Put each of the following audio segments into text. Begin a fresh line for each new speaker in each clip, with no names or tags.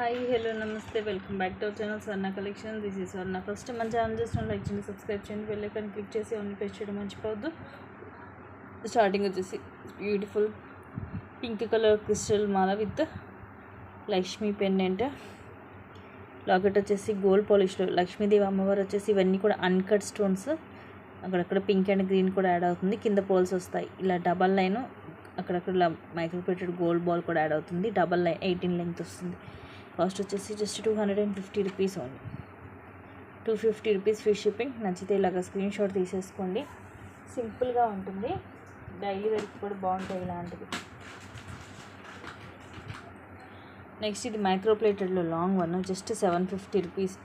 Hi hello నమస్తే welcome back to our channel Swarna collection. This is Swarna. First మన channel చేసిన like చేయండి, subscribe చేయండి, bell icon click చేసి on press చేయడం మర్చిపోవద్దు. స్టార్టింగ్ వచ్చేసి beautiful pink colour crystal Mala with Lakshmi pendant. Locket వచ్చేసి గోల్డ్ పాలిష్లో లక్ష్మీదేవి అమ్మవారు వచ్చేసి ఇవన్నీ కూడా అన్కట్ స్టోన్స్. అక్కడక్కడ పింక్ అండ్ గ్రీన్ కూడా యాడ్ అవుతుంది. కింద పోల్స్ వస్తాయి. ఇలా డబల్ లైన్ అక్కడక్కడ మైక్రోప్లేటెడ్ గోల్డ్ బాల్ కూడా యాడ్ అవుతుంది. డబల్ లైన్ 18 లెంత్ వస్తుంది. కాస్ట్ వచ్చేసి just 250 rupees only. 250 rupees free shipping. నచ్చితే ఇలాగ స్క్రీన్ షాట్ తీసేసుకోండి. సింపుల్గా ఉంటుంది, డైలీ వేర్కి కూడా బాగుంటాయి ఇలాంటివి. నెక్స్ట్ ఇది మైక్రోప్లేటెడ్లో long one, just 750 rupees.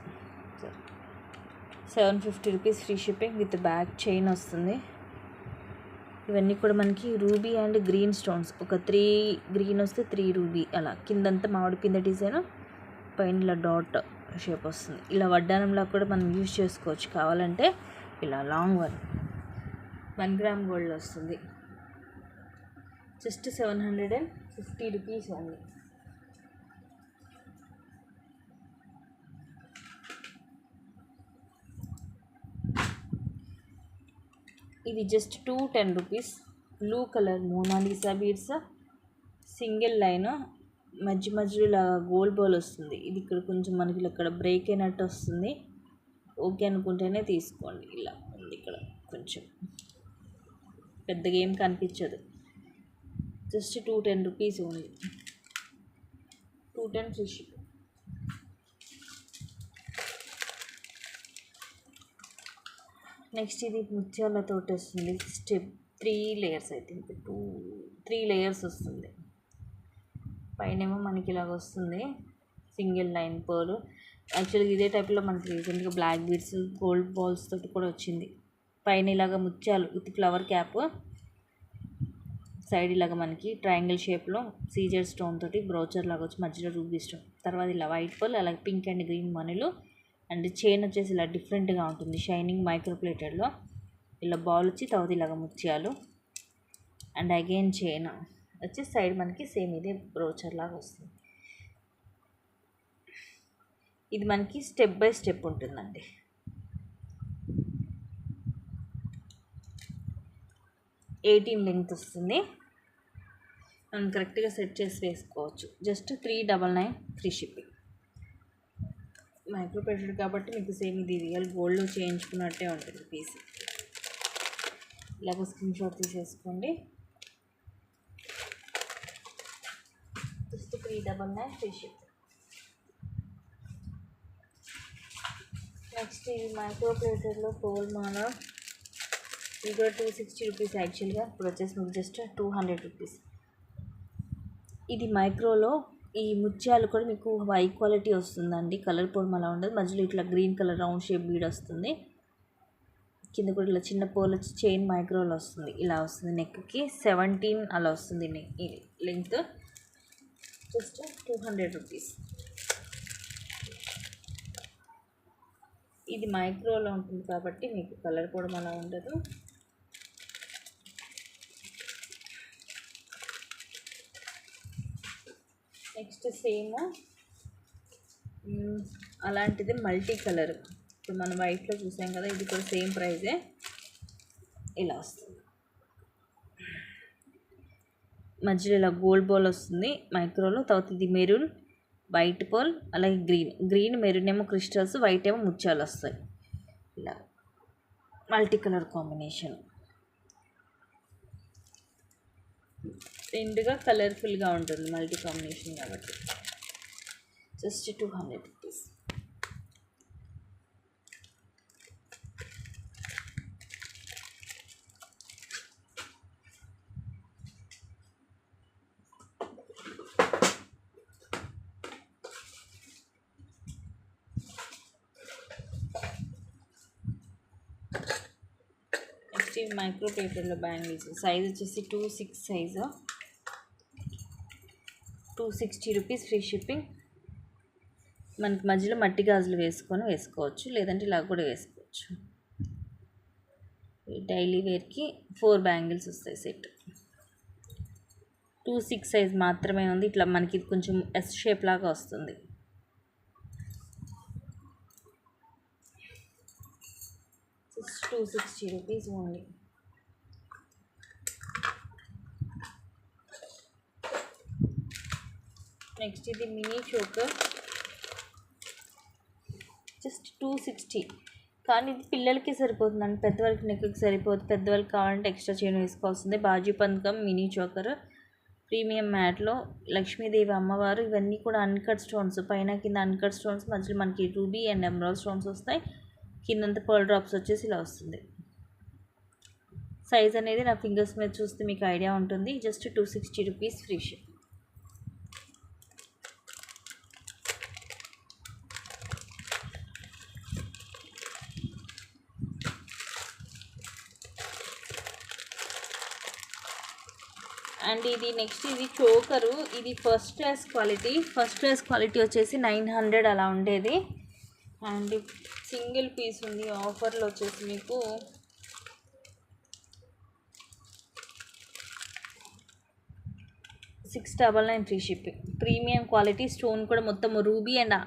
750 rupees free shipping with back chain వస్తుంది. ఇవన్నీ కూడా మనకి రూబీ అండ్ గ్రీన్ స్టోన్స్. ఒక 3 గ్రీన్ వస్తే 3 రూబీ, అలా కిందంతా మామిడి పిందె డిజైన్, పైన ఇలా డాట్ షేప్ వస్తుంది. ఇలా వడ్డానంలా కూడా మనం యూజ్ చేసుకోవచ్చు కావాలంటే. ఇలా లాంగ్ 1 గ్రామ్ గోల్డ్ వస్తుంది. Just 750 rupees only. ఇది just 210 rupees. Blue colour Monalisa beads, single line, మధ్యలో ఇలా గోల్డ్ బాల్ వస్తుంది. ఇది ఇక్కడ కొంచెం మనకి ఇక్కడ బ్రేక్ అయినట్టు వస్తుంది. ఓకే అనుకుంటేనే తీసుకోండి. ఇలా ఉంది, ఇక్కడ కొంచెం పెద్దగా ఏం కనిపించదు. Just 210 rupees only. 210 free ship. Next ఇది ముత్యాలతో వస్తుంది. Step 3 layers, I think 3 layers వస్తుంది. పైనేమో మనకి ఇలాగ వస్తుంది సింగిల్ లైన్ పర్ల్. యాక్చువల్గా ఇదే టైప్లో మనకి రీసెంట్గా బ్లాక్ బీడ్స్ గోల్డ్ బాల్స్ తోటి కూడా వచ్చింది. పైన ఇలాగ ముత్యాలు విత్ ఫ్లవర్ క్యాప్, సైడ్ ఇలాగ మనకి ట్రయాంగిల్ షేప్లో సీజర్ స్టోన్ తోటి బ్రోచర్ లాగా వచ్చి మధ్యలో రూబీ స్టోన్. తర్వాత ఇలా వైట్ పర్ల్, అలాగే పింక్ అండ్ గ్రీన్ మనులు. అండ్ చైన్ వచ్చేసి ఇలా డిఫరెంట్గా ఉంటుంది, షైనింగ్ మైక్రోప్లేటెడ్లో. ఇలా బాల్ వచ్చి తర్వాత ఇలాగ ముత్యాలు అండ్ అగైన్ చైన్ వచ్చి సైడ్ మనకి సేమ్ ఇదే బ్రోచర్ లాగా వస్తుంది. ఇది మనకి స్టెప్ బై స్టెప్ ఉంటుందండి. ఎయిటీన్ లెంగ్త్ వస్తుంది. మనం కరెక్ట్గా సెట్ చేసి వేసుకోవచ్చు. Just 399 free shipping. మైక్రోప్లేటెడ్ కాబట్టి మీకు సేమ్ ఇది రియల్ గోల్డ్లో చేయించుకున్నట్టే ఉంటుంది పీస్. ఇలాగ స్క్రీన్ షాట్ తీసేసుకోండి. Just 399 free ship. నెక్స్ట్ ఈ మైక్రోప్లేటెడ్లో పోల్ మాల. ఇది కూడా 260 రూపీస్ యాక్చువల్గా. ఇప్పుడు వచ్చేసి మీకు జస్ట్ 200 రూపీస్. ఇది మైక్రోలో ఈ ముత్యాలు కూడా మీకు హై క్వాలిటీ వస్తుందండి. కలర్ పోల్ అలా ఉండదు. మధ్యలో ఇట్లా green colour round shape bead వస్తుంది. కింద కూడా ఇలా చిన్న పోల్ వచ్చి చైన్ మైక్రోలో వస్తుంది. ఇలా వస్తుంది. నెక్కి 17 అలా వస్తుంది ఇది లెంగ్త్. Just 200 rupees. ఇది మైక్రోలో ఉంటుంది కాబట్టి మీకు కలర్ కూడా అలా ఉండదు. నెక్స్ట్ సేమ్ అలాంటిది మల్టీ కలర్. ఇప్పుడు మనం వైట్లో చూసాం కదా, ఇది కూడా సేమ్ ప్రైజే. ఇలా వస్తుంది. మధ్యలో ఇలా గోల్డ్ బాల్ వస్తుంది మైక్రోలో. తర్వాత ఇది మెరూన్, వైట్ బాల్, అలాగే గ్రీన్ మెరూన్ ఏమో క్రిస్టల్స్, వైట్ ఏమో ముత్యాలు వస్తాయి. ఇలా మల్టీ కలర్ కాంబినేషన్. రెండుగా కలర్ఫుల్గా ఉంటుంది మల్టీ కాంబినేషన్ కాబట్టి. Just 200 rupees. నెక్స్ట్ ఈ మైక్రోప్లేటెడ్లో బ్యాంగిల్స్. సైజ్ వచ్చేసి 26 సైజు. 260 rupees free shipping. మనకి మధ్యలో మట్టి గాజులు వేసుకోవచ్చు, లేదంటే ఇలా కూడా వేసుకోవచ్చు. డైలీ వేర్కి 4 బ్యాంగిల్స్ వస్తాయి సెట్. 26 సైజ్ మాత్రమే ఉంది. ఇట్లా మనకి కొంచెం ఎస్ షేప్ లాగా వస్తుంది. Just 260 rupees only. నెక్స్ట్ ఇది మినీ చోకర్, జస్ట్ 260. కానీ ఇది పిల్లలకి సరిపోతుందండి, పెద్దవాళ్ళకి నెక్కి సరిపోతుంది. పెద్దవాళ్ళకి కావాలంటే ఎక్స్ట్రా చైన్ వేసుకోవాల్సిందే. బాజీ పందకం మినీ చోకర్ ప్రీమియం మ్యాట్లో లక్ష్మీదేవి అమ్మవారు. ఇవన్నీ కూడా అన్కట్ స్టోన్స్, పైన కింద అన్కట్ స్టోన్స్, మధ్యలో మనకి రూబీ అండ్ ఎమరాల్డ్ స్టోన్స్ వస్తాయి. కిందంతా పర్ల్ డ్రాప్స్ వచ్చేసి ఇలా వస్తుంది. సైజ్ అనేది నా ఫింగర్స్ మీద చూస్తే మీకు ఐడియా ఉంటుంది. Just 260 rupees free ship. And ఇది నెక్స్ట్ ఇది చోకరు. ఇది ఫస్ట్ క్లాస్ క్వాలిటీ వచ్చేసి 900 అలా ఉండేది. అండ్ సింగిల్ పీస్ ఉంది ఆఫర్లో వచ్చేసి మీకు 699 free shipping. Premium quality stone కూడా మొత్తం రూబీ అండ్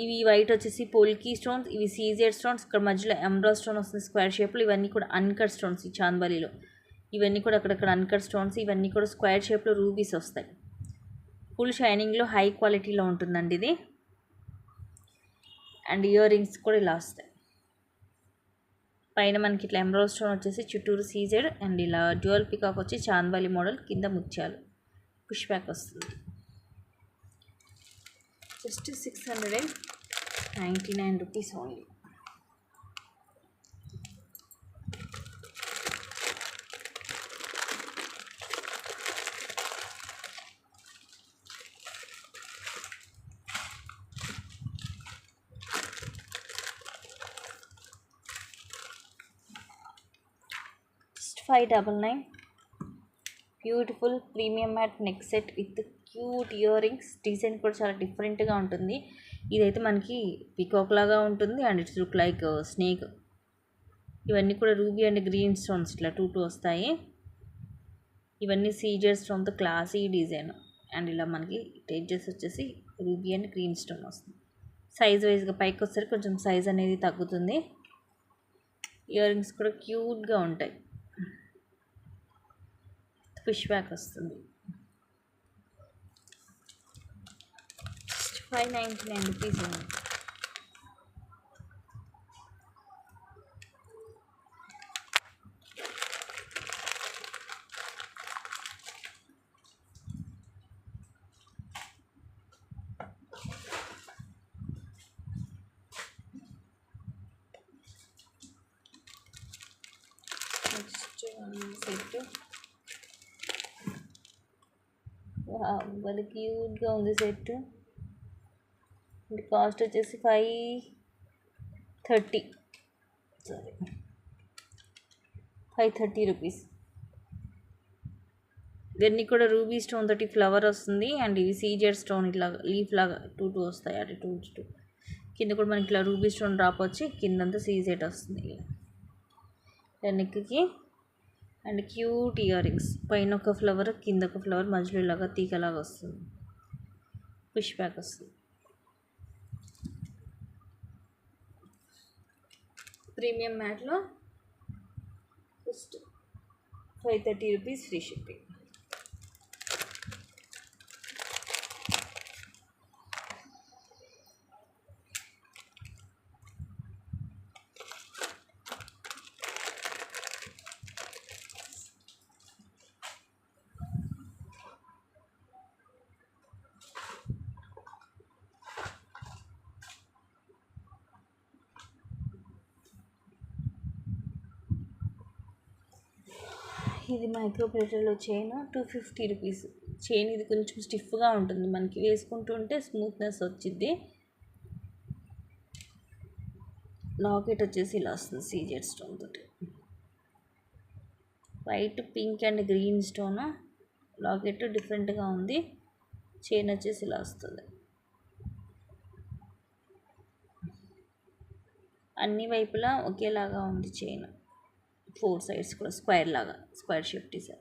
ఇవి వైట్ వచ్చేసి పోల్కీ స్టోన్స్, ఇవి సీజెడ్ స్టోన్స్, ఇక్కడ మధ్యలో ఎమరాల్డ్ స్టోన్ వస్తుంది స్క్వేర్ షేప్లో. ఇవన్నీ కూడా అన్కట్ స్టోన్స్ ఈ చాందబాలిలో. ఇవన్నీ కూడా అక్కడక్కడ అన్కట్ స్టోన్స్, ఇవన్నీ కూడా స్క్వేర్ షేప్లో రూబీస్ వస్తాయి. ఫుల్ షైనింగ్లో హై క్వాలిటీలో ఉంటుందండి ఇది. అండ్ ఇయర్ రింగ్స్ కూడా ఇలా వస్తాయి. పైన మనకి ఇట్లా ఎమరాల్డ్ స్టోన్ వచ్చేసి చుట్టూరు సీజెడ్, అండ్ ఇలా డ్యూయల్ పికాక్ వచ్చి చాందబాలి మోడల్, కింద ముత్యాలు, పుష్ బ్యాక్ వస్తుంది. Just 699 rupees only. Just 599. Beautiful premium matte neck set with cute ear rings. Design కూడా చాలా డిఫరెంట్గా ఉంటుంది. ఇదైతే మనకి పికాక్ లాగా ఉంటుంది and it's look like snake. ఇవన్నీ కూడా రూబీ అండ్ గ్రీన్ స్టోన్స్ ఇట్లా 2 వస్తాయి. ఇవన్నీ సీజెడ్ స్టోన్తో క్లాసీ డిజైన్. అండ్ ఇలా మనకి ఎడ్జెస్ వచ్చేసి రూబీ అండ్ గ్రీన్ స్టోన్ వస్తుంది. సైజ్ వైజ్గా పైకి వస్తారు, కొంచెం సైజ్ అనేది తగ్గుతుంది. ఇయర్ రింగ్స్ కూడా క్యూట్గా ఉంటాయి. పుష్ బ్యాక్ వస్తుంది. 599 రూపీస్ ఉంది. నెక్స్ట్ సెట్ వాళ్ళకి క్యూట్గా ఉంది సెట్. కాస్ట్ వచ్చేసి 530 రూపీస్. ఇవన్నీ కూడా రూబీ స్టోన్ తోటి ఫ్లవర్ వస్తుంది. అండ్ ఇవి సీజెడ్ స్టోన్ ఇట్లా లీఫ్ లాగా 2 వస్తాయి. అటు 2 కింద కూడా మనకి ఇట్లా రూబీ స్టోన్ డ్రాప్ వచ్చి కిందంతా సీజెడ్ వస్తుంది నెక్కి. అండ్ క్యూట్ ఇయర్ రింగ్స్, పైన ఒక ఫ్లవర్ కింద ఒక ఫ్లవర్ మధ్యలో ఇలాగా తీగలాగా వస్తుంది. పుష్ బ్యాక్ వస్తుంది. ప్రీమియం మ్యాట్లో జస్ట్ 530 రూపీస్ ఫ్రీ షిప్పింగ్. ఇది మైక్రో ప్లేటర్లో చైన్ 250 రూపీస్. చైన్ ఇది కొంచెం స్టిఫ్గా ఉంటుంది, మనకి వేసుకుంటుంటే స్మూత్నెస్ వచ్చింది. లాకెట్ వచ్చేసి ఇలా వస్తుంది సీజెడ్ స్టోన్ తోటి. White, pink and green stone locket డిఫరెంట్గా ఉంది. చైన్ వచ్చేసి ఇలా వస్తుంది. అన్ని వైపులా ఒకేలాగా ఉంది చైన్. 4 సైడ్స్ కూడా స్క్వేర్ లాగా, square shape design.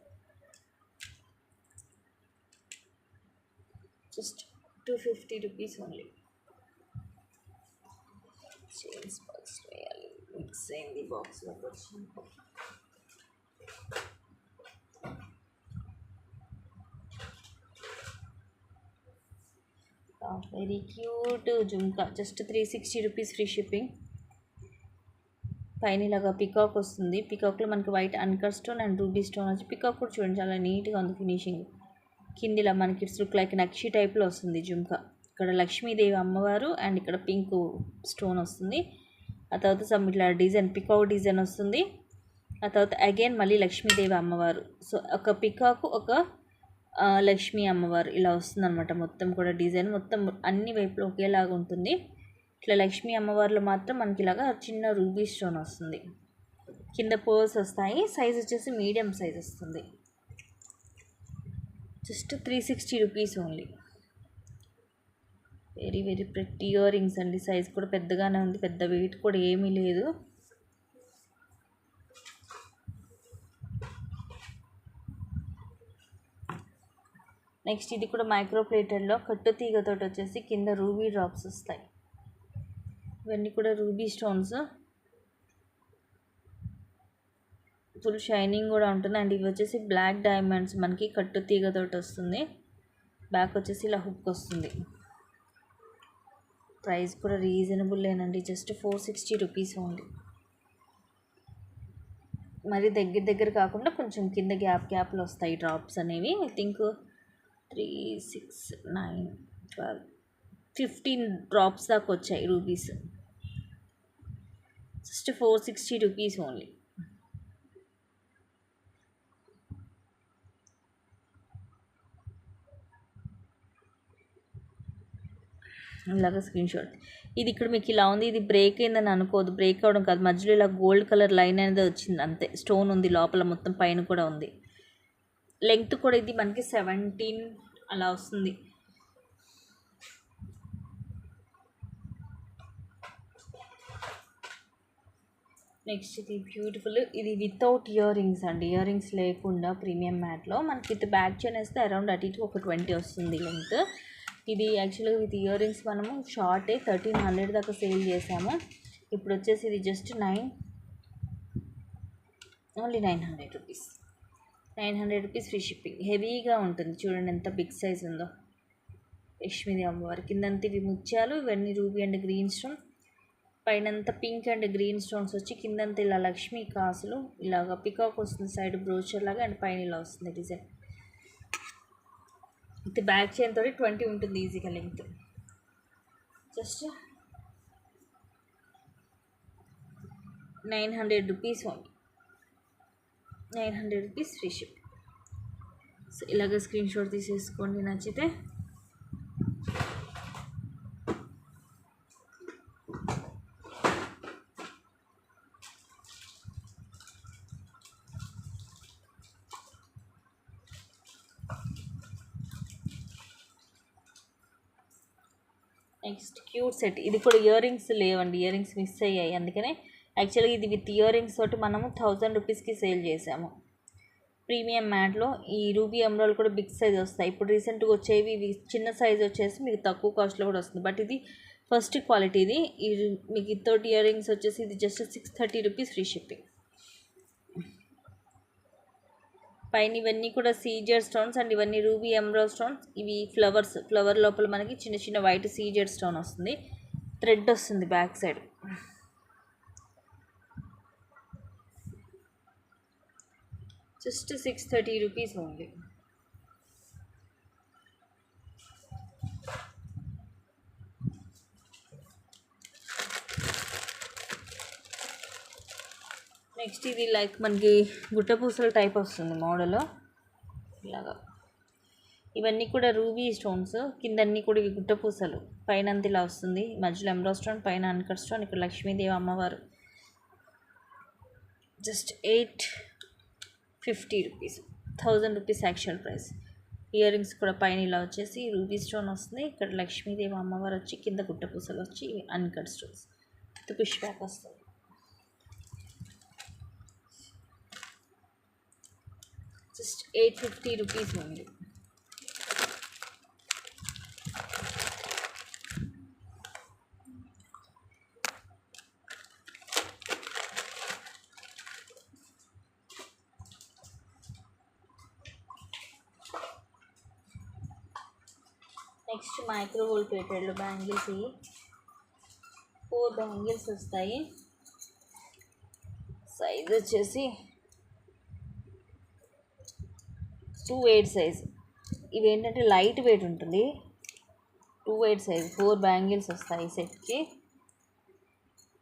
Just 250 rupees only. Chains box వేయాలి. మిక్స్ అయింది బాక్స్లోకి వచ్చింది. Very cute jhumka, just 360 rupees free shipping. పైన ఇలాగా పికాక్ వస్తుంది. పికాక్లో మనకి white uncut stone and ruby stone వచ్చి, పికాక్ కూడా చూడండి చాలా నీట్గా ఉంది ఫినిషింగ్. కిందిలా మనకి ఇట్స్ లుక్ లైక్ నక్షి టైప్లో వస్తుంది జుమ్కా. ఇక్కడ లక్ష్మీదేవి అమ్మవారు అండ్ ఇక్కడ పింక్ స్టోన్ వస్తుంది. ఆ తర్వాత సమ్ ఇట్లా డిజైన్ పికాక్ డిజైన్ వస్తుంది. ఆ తర్వాత అగైన్ మళ్ళీ లక్ష్మీదేవి అమ్మవారు. సో ఒక పికాక్ ఒక లక్ష్మీ అమ్మవారు ఇలా వస్తుంది అనమాట. మొత్తం కూడా డిజైన్ మొత్తం అన్ని వైపులో ఒకేలాగా ఉంటుంది. ఇట్లా లక్ష్మీ అమ్మవారిలో మాత్రం మనకి ఇలాగా చిన్న రూబీ స్టోన్ వస్తుంది. కింద పర్ల్స్ వస్తాయి. సైజ్ వచ్చేసి మీడియం సైజ్ వస్తుంది. Just 360 rupees only. Very very pretty ear rings అండి. సైజ్ కూడా పెద్దగానే ఉంది, పెద్ద వెయిట్ కూడా ఏమీ లేదు. నెక్స్ట్ ఇది కూడా మైక్రో ప్లేటెడ్లో కట్టు తీగతో వచ్చేసి కింద రూబీ డ్రాప్స్ వస్తాయి. ఇవన్నీ కూడా రూబీ స్టోన్స్, ఫుల్ షైనింగ్ కూడా ఉంటుంది. అండ్ ఇవి వచ్చేసి బ్లాక్ డైమండ్స్ మనకి కట్టు తీగతో వస్తుంది. బ్యాక్ వచ్చేసి ఇలా హుక్ వస్తుంది. ప్రైస్ కూడా రీజనబుల్లేనండి, జస్ట్ 460 రూపీస్ ఓన్లీ. మరి దగ్గర కాకుండా కొంచెం కింద గ్యాప్లో వస్తాయి డ్రాప్స్ అనేవి. ఐ థింక్ 3, 6, 9, 12, 15 డ్రాప్స్ దాకా వచ్చాయి రూపీస్. Just 460 rupees only. ఇలాగ స్క్రీన్ షాట్. ఇది ఇక్కడ మీకు ఇలా ఉంది. ఇది బ్రేక్ అయిందని అనుకోదు, బ్రేక్ అవ్వడం కాదు. మధ్యలో ఇలా గోల్డ్ కలర్ లైన్ అనేది వచ్చింది అంతే. స్టోన్ ఉంది లోపల, మొత్తం పైన కూడా ఉంది. లెంగ్త్ కూడా ఇది మనకి 17 అలా వస్తుంది. నెక్స్ట్ ఇది బ్యూటిఫుల్. ఇది వితౌట్ ఇయర్ రింగ్స్ అండి, ఇయర్ రింగ్స్ లేకుండా ప్రీమియం మ్యాట్లో మనకి విత్ బ్యాక్ చైన్ వేస్తే అరౌండ్ అటు ఇటు ఒక 20 వస్తుంది లెంగ్త్. ఇది యాక్చువల్గా విత్ ఇయర్ రింగ్స్ మనము షార్టే 1300 దాకా సేల్ చేసాము. ఇప్పుడు వచ్చేసి ఇది just only 900 rupees. 900 rupees free shipping. హెవీగా ఉంటుంది చూడండి ఎంత బిగ్ సైజ్ ఉందో. లక్ష్మీదేవి అమ్మవారి కిందంతా ఇవి ముత్యాలు, ఇవన్నీ రూబీ అండ్ గ్రీన్ స్టోన్, పైనంతా పింక్ అండ్ గ్రీన్ స్టోన్స్ వచ్చి కిందంతా ఇలా లక్ష్మీ కాసులు, ఇలాగ పికాక్ వస్తుంది సైడ్ బ్రోచర్ లాగా, అండ్ పైన ఇలా వస్తుంది డిజైన్. విత్ బ్యాక్ చైన్ తోటి 20 ఉంటుంది ఈజీగా length. Just 900 rupees only. 900 rupees free ship. So ఇలాగ స్క్రీన్ షాట్ తీసేసుకోండి నచ్చితే. Next cute set. ఇది కూడా ఇయర్ రింగ్స్ లేవండి, ఇయర్ రింగ్స్ మిస్ అయ్యాయి. అందుకనే యాక్చువల్గా ఇది విత్ ఇయర్ రింగ్స్ తోటి మనము 1000 రూపీస్కి సేల్ చేసాము. ప్రీమియం మ్యాట్లో ఈ రూబీ ఎమరాల్డ్ కూడా బిగ్ సైజ్ వస్తాయి. ఇప్పుడు రీసెంట్గా వచ్చేవి ఇవి చిన్న సైజ్ వచ్చేసి మీకు తక్కువ కాస్ట్లో కూడా వస్తుంది. బట్ ఇది ఫస్ట్ క్వాలిటీ. ఇది మీకు వితౌట్ ఇయర్ రింగ్స్ వచ్చేసి ఇది జస్ట్ 630 రూపీస్ ఫ్రీ షిప్పింగ్. పైన ఇవన్నీ కూడా సీజెడ్ స్టోన్స్ అండ్ ఇవన్నీ రూబీ ఎమరాల్డ్ స్టోన్స్. ఇవి ఫ్లవర్ లోపల మనకి చిన్న చిన్న వైట్ సీజెడ్ స్టోన్ వస్తుంది. థ్రెడ్ వస్తుంది back side. Just 630 rupees only. Next ఇది లైక్ మనకి గుట్టపూసల టైప్ వస్తుంది మోడల్ ఇలాగా. ఇవన్నీ కూడా రూబీ స్టోన్స్, కింద అన్నీ కూడా ఇవి గుట్టపూసలు. పైన అంతా ఇలా వస్తుంది, మధ్యలో ఎమరాల్డ్ స్టోన్, పైన అన్కట్ స్టోన్, ఇక్కడ లక్ష్మీదేవి అమ్మవారు. Just 850 rupees. 1000 rupees actual price. Ear rings కూడా పైన ఇలా వచ్చేసి రూబీ స్టోన్ వస్తుంది, ఇక్కడ లక్ష్మీదేవి అమ్మవారు వచ్చి, కింద గుట్టపూసలు వచ్చి అన్కట్ స్టోన్స్, పుష్ బ్యాక్ వస్తుంది. Just 850 rupees only. Next micro gold ప్లేటెడ్లో బ్యాంగిల్స్, ఇవి 4 బ్యాంగిల్స్ వస్తాయి. సైజ్ వచ్చేసి 2/8 సైజ్. ఇవి ఏంటంటే లైట్ వెయిట్ ఉంటుంది. 2/8 సైజ్ 4 బ్యాంగిల్స్ వస్తాయి సెట్కి.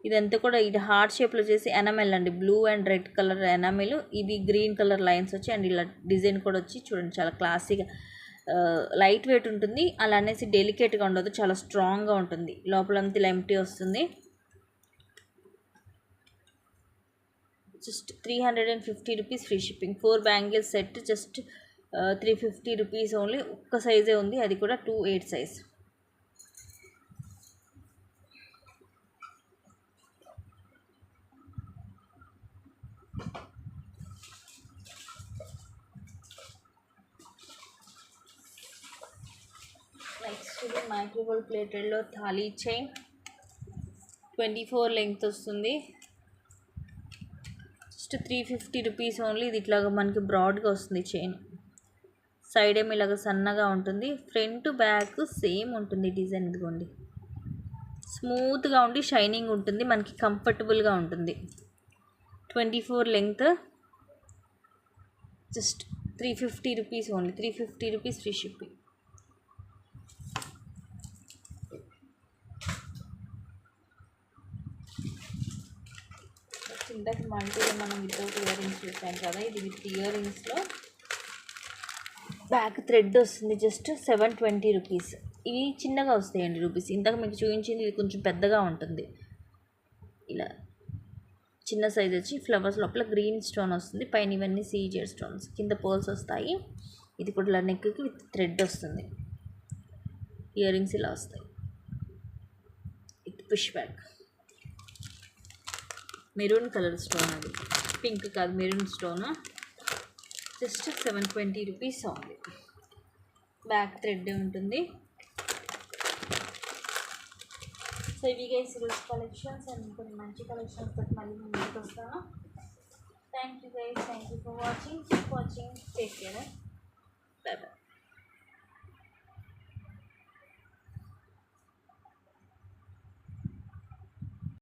ఇదంతా కూడా ఇది హార్ట్ షేప్లో చేసి ఎనామెల్ అండి, blue and red colour enamel. ఇవి గ్రీన్ కలర్ లైన్స్ వచ్చి అండ్ ఇలా డిజైన్ కూడా వచ్చి చూడండి చాలా క్లాసీగా లైట్ వెయిట్ ఉంటుంది. అలా అనేసి డెలికేట్గా ఉండదు, చాలా స్ట్రాంగ్గా ఉంటుంది. లోపలంతా ఇలా ఎంటీ వస్తుంది. Just 350 rupees free shipping. 4 bangles set just 350 rupees only. ఒక్క సైజే ఉంది, అది కూడా 2/8 సైజ్. నెక్స్ట్ ఇది మైక్రో గోల్డ్ ప్లేటెడ్లో థాలీ చైన్ 24 లెంగ్త్ వస్తుంది. Just 350 rupees only. ఇది ఇట్లాగా మనకి బ్రాడ్గా వస్తుంది చైన్. సైడ్ ఏమి ఇలాగ సన్నగా ఉంటుంది. ఫ్రంట్ బ్యాక్ సేమ్ ఉంటుంది డిజైన్. ఇదిగోండి స్మూత్గా ఉండి షైనింగ్ ఉంటుంది, మనకి కంఫర్టబుల్గా ఉంటుంది. 24 length just 350 rupees only. 350 rupees free shipping. ఇందాక మల్టీలో మనం వితౌట్ ఇయర్ రింగ్స్ చూసాం కదా, ఇది విత్ ఇయర్ రింగ్స్లో బ్యాక్ థ్రెడ్ వస్తుంది. Just 720 rupees. ఇవి చిన్నగా వస్తాయండి రూపీస్. ఇందాక మీకు చూపించింది ఇది కొంచెం పెద్దగా ఉంటుంది. ఇలా చిన్న సైజ్ వచ్చి ఫ్లవర్స్ లోపల గ్రీన్ స్టోన్ వస్తుంది. పైన ఇవన్నీ సీజెడ్ స్టోన్స్, కింద పోల్స్ వస్తాయి. ఇది కూడా ఇలా నెక్కి విత్ థ్రెడ్ వస్తుంది. ఇయర్ రింగ్స్ ఇలా వస్తాయి. ఇది push back maroon colour stone, అది పింక్ కాదు maroon stone. Just 720 rupees only. Back thread ఉంటుంది. సో ఇవి గైస్ ఈరోజు కలెక్షన్స్ అండ్ కొన్ని మంచి కలెక్షన్స్ తోటి మళ్ళీ నేను ముందుకు వస్తాను. Thank you guys, thank you for watching. Take care. By by.